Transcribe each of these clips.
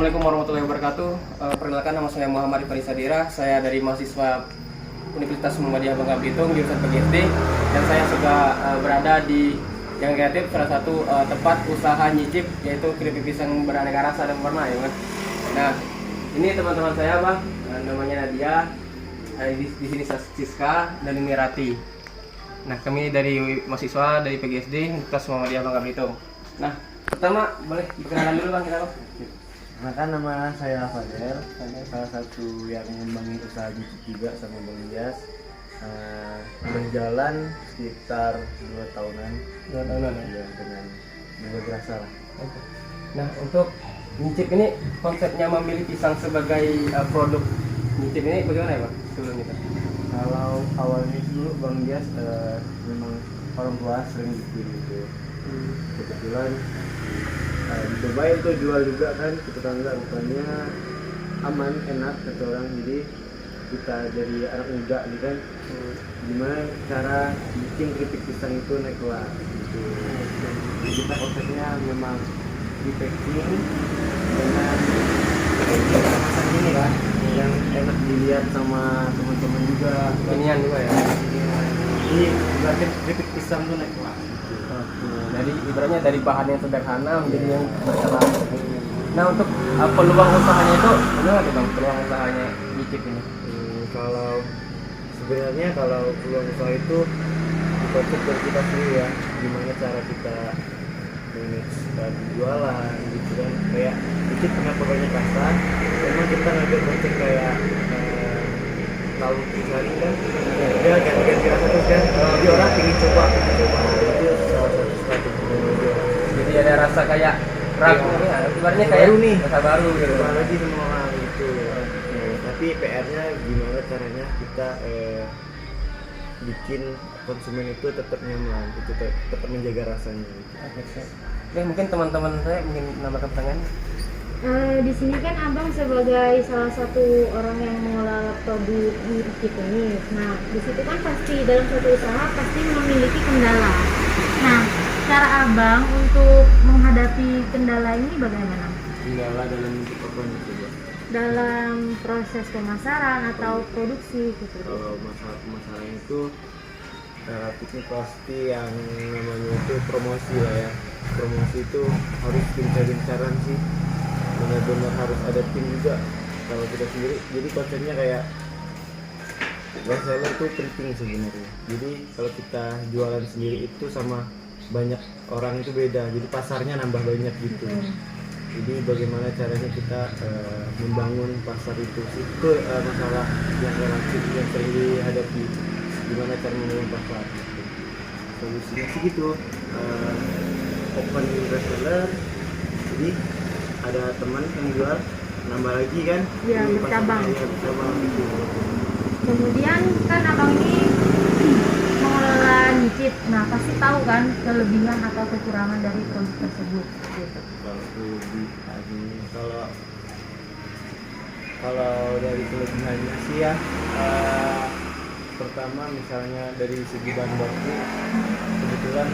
Assalamualaikum warahmatullahi wabarakatuh. Perkenalkan, nama saya Muhammad Ifani Sadira. Saya dari mahasiswa Universitas Muhammadiyah Bangka Belitung jurusan PGSD, dan saya sudah berada di yang kreatif, salah satu tempat usaha nyicip, yaitu keripik pisang beraneka rasa dan warna ya, Bang. Nah, ini teman-teman saya, Bang. Namanya Nadia. Di sini Siska dan ini Rati. Nah, kami dari mahasiswa dari PGSD Universitas Muhammadiyah Bangka Belitung. Nah, pertama boleh dikenalkan dulu, Bang, kita, Bang. Maka nama saya Fader, salah satu yang mengembangin usaha nyicip juga sama Bang Ilyas. Berjalan sekitar 2 tahunan. 2 tahunan ya, dengan berasa lah. Oke. Nah, untuk nyicip ini konsepnya memilih pisang sebagai produk nyicip ini bagaimana ya, Bang? Sebelum kita. Kalau awalnya dulu Bang Ilyas memang orang tua sering bikin gitu. Kebetulan dicobain tuh jual juga kan ke tetangga, rupanya aman, enak kata orang. Jadi kita dari anak muda nih kan, gimana cara bikin keripik pisang itu naik kelas gitu. Jadi kita konsepnya memang di packing dengan kemasan ini kan, yang enak dilihat sama teman-teman juga. Inian juga ya. Jadi berarti keripik pisang tuh naik kelas. Jadi ibaratnya dari bahan yang sederhana menjadi yang berkelas. Nah, untuk peluang usahanya itu gimana nih, Bang? Peluang usahanya nyicip ini? Kalau sebenarnya kalau peluang usaha itu dikonsep dari kita sendiri ya, gimana cara kita manage jualan gitu kan. Kayak dikit kenapa banyak rasa, memang kita ngambil konsep kayak tahu pisang kan, dia ganti-ganti rasa terus kan, jadi orang ingin coba itu salah satu strategi dari dia. Jadi ada rasa kayak ragu ya, ibaratnya kayak baru nih, rasa baru gitu. lagi semua orang itu. Tapi PR-nya gimana caranya kita bikin konsumen itu tetap nyaman, itu tetap menjaga rasanya. Oke, mungkin teman-teman saya mungkin nambahkan pertanyaan. Di sini kan abang sebagai salah satu orang yang mengelola produk nyicip ini. Nah, di situ kan pasti dalam suatu usaha pasti memiliki kendala. Nah, cara abang untuk menghadapi kendala ini bagaimana? Kendala dalam bentuk apa nih coba? Dalam proses pemasaran atau produksi gitu. Kalau masalah pemasaran itu relatifnya pasti yang namanya itu promosi lah ya. Promosi itu harus gencar-gencaran sih, benar-benar harus ada tim juga kalau kita sendiri. Jadi konsepnya kayak reseller itu penting sebenarnya. Jadi kalau kita jualan sendiri itu sama banyak orang itu beda, jadi pasarnya nambah banyak gitu. Jadi bagaimana caranya kita membangun pasar itu masalah yang relatif yang sering dihadapi, gimana cara membangun pasar gitu. Solusinya sih gitu, open reseller, jadi ada teman yang jual, nambah lagi kan, Iya, di bercabang. pasarnya, bercabang gitu. Kemudian kan abang ini mengelola nyicip, nah pasti tahu kan kelebihan atau kekurangan dari produk tersebut gitu. Kalau dari kelebihannya sih ya, pertama misalnya dari segi bahan baku, kebetulan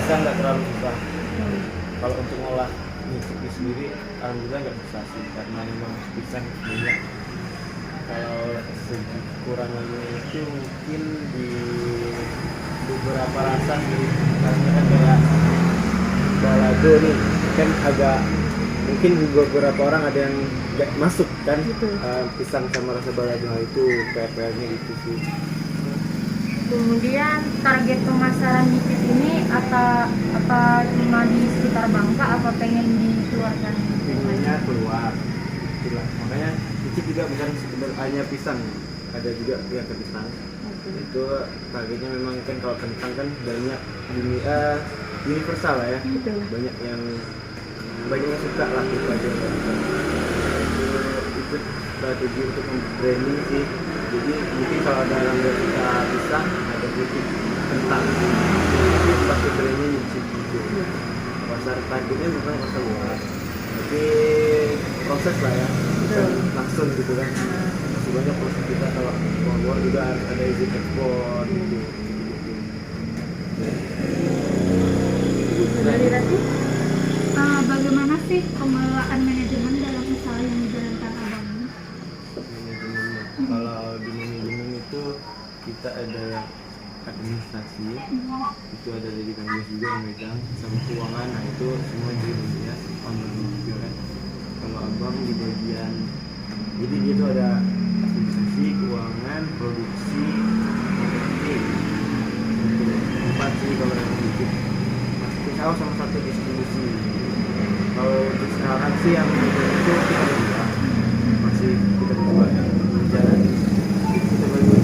bisa nggak terlalu susah. Kalau untuk ngolah nyicip sendiri, alhamdulillah nggak susah sih, karena memang pisang banyak. Kalau segi kekurangannya itu mungkin di beberapa rasa sih, karena kan kayak balado nih kan agak, mungkin beberapa orang ada yang nggak masuk kan, pisang sama rasa balado, itu PR-nya itu sih. Kemudian target pemasaran nyicip ini apa cuma di sekitar Bangka, apa pengen dikeluarkan? Pinginnya keluar, itulah makanya nyicip juga bukan sekedar hanya pisang, ada juga yang ke kentang. Itu targetnya memang kan, kalau kentang kan banyak universal lah ya. Betul. banyak yang suka lah itu aja. Itu strategi untuk branding sih. Jadi mungkin kalau ada yang nggak suka pisang, ada kritik kentang, tapi pakai branding nyicip gitu. Pasar targetnya bukan pasar luar, tapi proses lah ya, bukan langsung gitu kan. Masih banyak proses kita, kalau keluar juga harus ada izin ekspor gitu. Dari Rati, bagaimana sih pengelolaan manajemen dalam usaha kita ada administrasi, itu ada dari Bang Dias juga yang megang, sama keuangan, nah itu semua dari Bang Dias, online juga kan. Kalau abang di bagian, jadi dia tuh ada administrasi, keuangan, produksi, marketing, itu 4 sih kalau yang dikit. Marketing sales sama 1 distribusi. Kalau untuk sekarang sih yang itu kita berdua, masih kita berdua berjalan. Kita berdua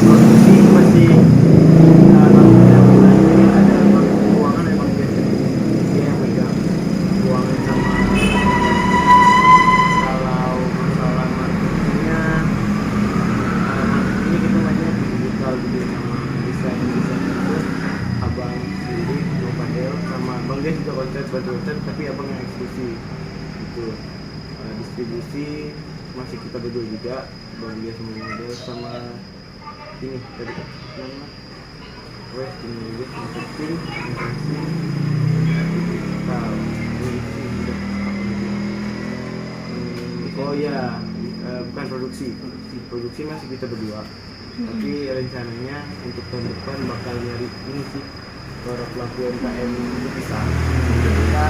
produksi masih ini ada emang keuangan emang dia yang megang keuangan sama kalau masalah marketingnya marketingnya kita banyak digital gitu sama desain itu abang sendiri Bang Fadel sama Bang Des juga konsep konsep tapi abang yang eksekusi itu. Distribusi masih kita berdua juga, Bang Des sama Bang Des sama ini tadi nama web ini marketing investasi digital oh ya bukan produksi masih kita berdua tapi rencananya untuk tahun depan bakal nyari ini sih para pelaku UMKM itu bisa kita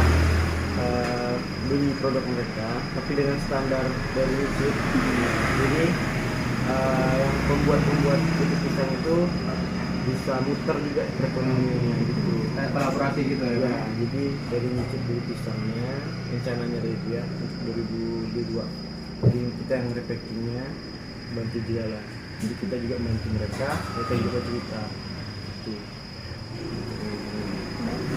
beli produk mereka tapi dengan standar dari YouTube. Jadi yang pembuat kulit pisang itu bisa muter juga perekonomiannya gitu. Kayak kolaborasi gitu ya. Ya, jadi dari nyicip kulit pisangnya rencananya dari dia untuk 2022. Jadi kita yang repackingnya bantu dia lah. Jadi kita juga bantu mereka juga cerita. Gitu.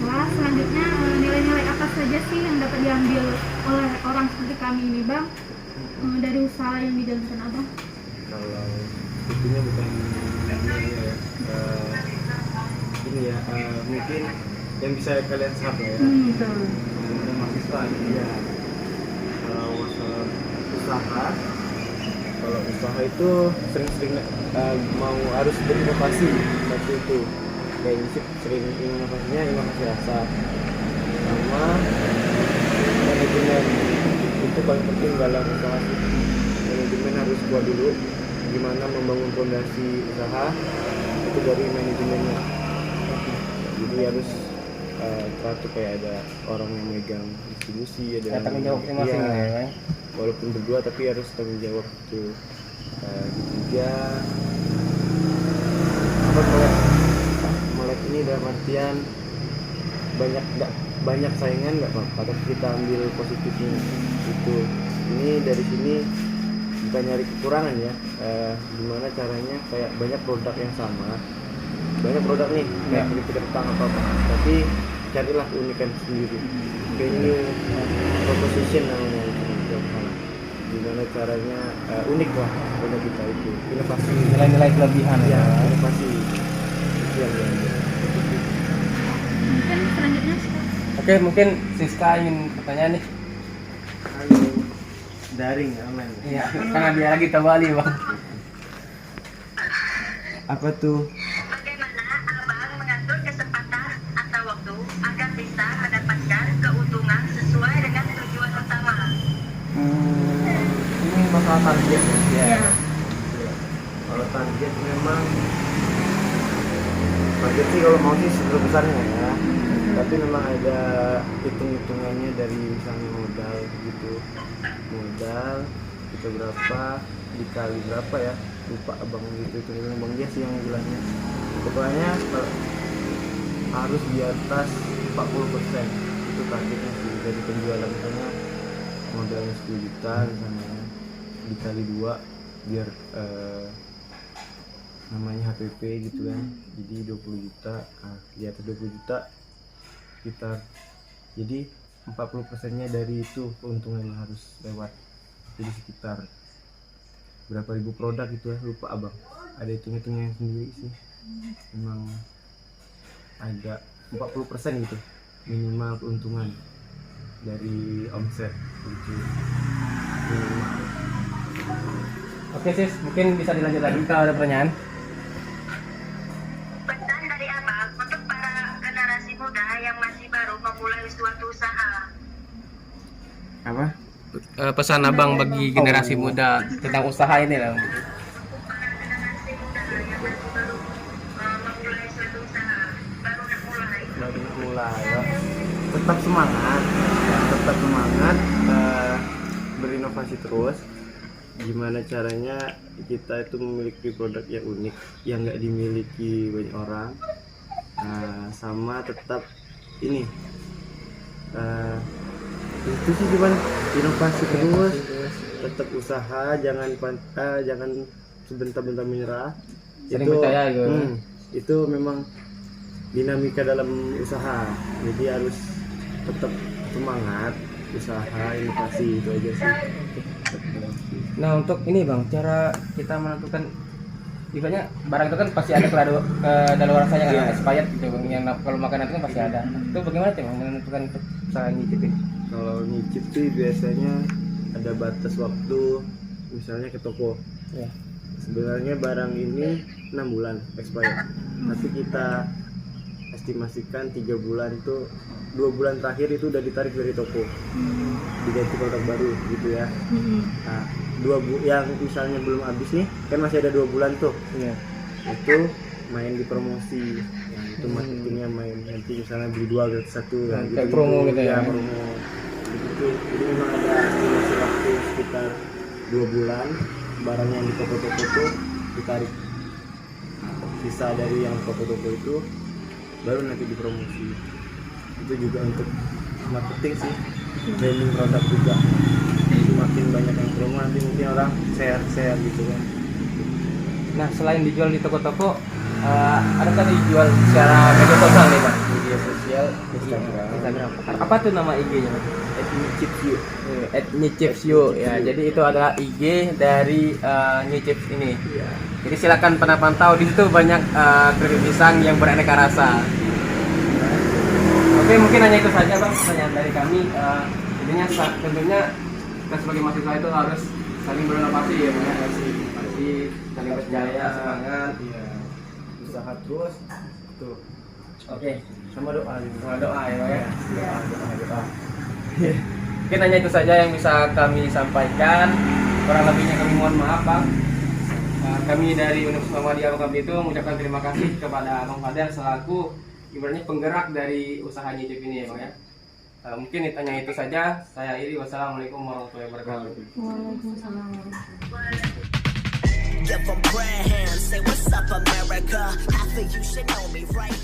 Wah, selanjutnya nilai-nilai apa saja sih yang dapat diambil oleh orang seperti kami ini, Bang, dari usaha yang dijalankan Abang? Kalau itunya bukan ini ya mungkin yang bisa kalian serap ya. Betul. Mahasiswa ya. Kalau masalah usaha, kalau usaha itu sering-sering mau harus berinovasi satu itu. Kayak sering inovasi rasa sama manajemen itu paling penting dalam usaha. Manajemen harus kuat dulu, gimana membangun fondasi usaha itu dari manajemennya. Jadi harus teratur kayak ada orang yang megang distribusi, ada tanggung jawab masing-masing ya, kan? Walaupun berdua tapi harus tanggung jawab itu. Ketiga apa melek ini dalam artian banyak saingan nggak apa-apa tapi kita ambil positifnya itu. Ini dari sini bukan nyari kekurangan ya, gimana caranya kayak banyak produk yang sama, banyak produk nih kayak kulit kentang apa tapi carilah keunikan sendiri, venue proposition namanya itu. Gimana caranya unik lah produk kita itu, inovasi, Nilai-nilai kelebihan ya, ya. inovasi itu yang diambil. Mungkin selanjutnya Oke, mungkin Siska ingin pertanyaan nih. Halo, daring online. Iya, karena dia lagi ke Bali, Bang. Apa tuh? Bagaimana Abang mengatur kesempatan atau waktu agar bisa mendapatkan keuntungan sesuai dengan tujuan utama? Ini masalah target ya. ya. Kalau target memang target sih kalau mau sih sebesarnya ya. Tapi memang ada hitung-hitungannya dari misalnya modal gitu. Modal kita berapa dikali berapa ya? Lupa abang gitu itu Bang dia sih yang bilangnya. Pokoknya harus di atas 40% itu targetnya sih dari penjualan, misalnya modalnya 10 juta misalnya dikali 2 biar namanya HPP gitu kan, jadi 20 juta, di atas 20 juta sekitar, jadi 40%-nya dari itu keuntungannya harus lewat, jadi sekitar berapa ribu produk gitu ya, lupa abang, ada hitung-hitungnya sendiri sih, memang ada 40% gitu minimal keuntungan dari omset gitu minimal. Oke, Sis, mungkin bisa dilanjut lagi kalau ada pertanyaan. Pesan dari Abang untuk para generasi muda yang masih baru memulai suatu usaha. Apa? Pesan Abang bagi generasi muda tentang usaha ini lah. Untuk para generasi tetap semangat, berinovasi terus. Gimana caranya kita itu memiliki produk yang unik yang nggak dimiliki banyak orang. Sama tetap ini itu sih, cuman inovasi terus, tetap usaha, jangan sebentar-bentar menyerah. Sering percaya gitu. Itu memang dinamika dalam usaha, jadi harus tetap semangat, usaha, inovasi, itu aja sih. Nah untuk ini bang, cara kita menentukan ibaratnya barang itu kan pasti ada kadaluarsanya kan, expired gitu bang, yang kalau makanan itu kan pasti ada. Itu bagaimana sih bang menentukan untuk cara nyicipin? Kalau nyicip sih biasanya ada batas waktu, misalnya ke toko. Ya. Sebenarnya barang ini 6 bulan expired, tapi kita estimasikan 3 bulan itu 2 bulan terakhir itu udah ditarik dari toko, diganti produk baru gitu ya. Nah, yang misalnya belum habis nih, kan masih ada 2 bulan tuh. Iya. Itu main di promosi, itu marketingnya main, nanti misalnya beli 2 gratis 1 Nah, kayak promo gitu ya. Promo gitu. Jadi memang ada estimasi waktu sekitar 2 bulan barang yang di toko-toko itu ditarik. Sisa dari yang toko-toko itu baru nanti dipromosi. Itu juga untuk marketing sih, branding produk juga. Semakin banyak yang promo, nanti mungkin orang share gitu kan. Nah selain dijual di toko-toko, ada kan dijual secara media sosial nih bang? Media sosial, Instagram. Apa tuh nama IG-nya? @nyicipsyou. @nyicipsyou ya. Jadi itu adalah IG dari New Chips ini. Iya. Jadi silakan pernah pantau, di situ banyak keripik pisang yang beraneka rasa. Oke, mungkin hanya itu saja bang pertanyaan dari kami. Intinya tentunya kita sebagai mahasiswa itu harus saling berinovasi ya bang, masih saling percaya, semangat. Iya. Usaha terus. Tuh. Oke, Sama doa gitu. sama doa ya bang ya. Doa. Mungkin hanya itu saja yang bisa kami sampaikan. Kurang lebihnya kami mohon maaf bang. Kami dari Universitas Muhammadiyah Bangka Belitung mengucapkan terima kasih kepada Bang Fadel selaku ibaratnya penggerak dari usaha nyicip ini ya bang ya. Mungkin hanya itu saja. Saya Iri, wassalamualaikum warahmatullahi wabarakatuh. Waalaikumsalam. Give 'em prayer hands, say what's up America. Half of you should know me, right?